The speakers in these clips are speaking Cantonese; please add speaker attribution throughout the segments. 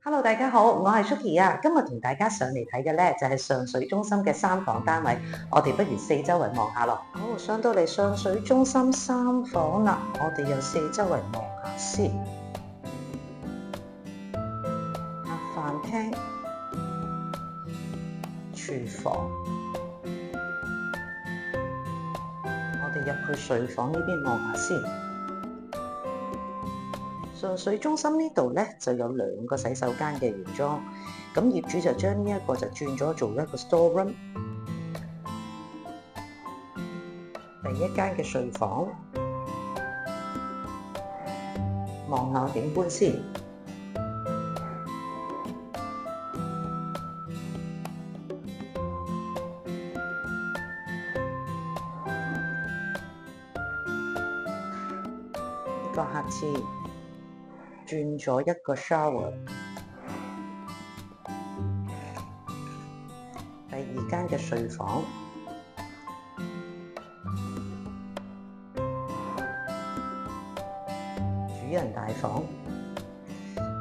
Speaker 1: Hello，大家好，我係 Suki 啊。今日同大家上嚟睇嘅咧就係上水中心嘅3房單位，我哋不如四周圍望下咯。好，上到嚟上水中心3房啦，我哋又四周圍望下先。客飯廳、廚房，我哋入去睡房呢邊望下先。上水中心呢度咧就有2個洗手間嘅原裝，咁業主就將呢一個就轉咗做一個 store room。第一間嘅睡房，望下景觀先。呢個客廁轉咗一個 shower。第2間嘅睡房，主人大房。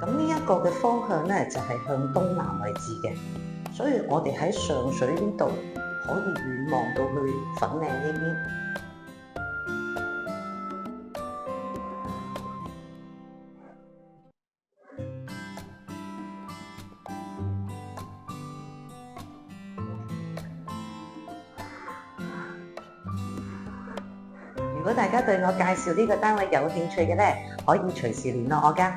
Speaker 1: 咁呢一個嘅方向咧就係向東南位置嘅，所以我哋喺上水呢度可以遠望到去粉嶺呢邊。如果大家對我介紹呢個單位有興趣嘅咧，可以隨時聯絡我㗎。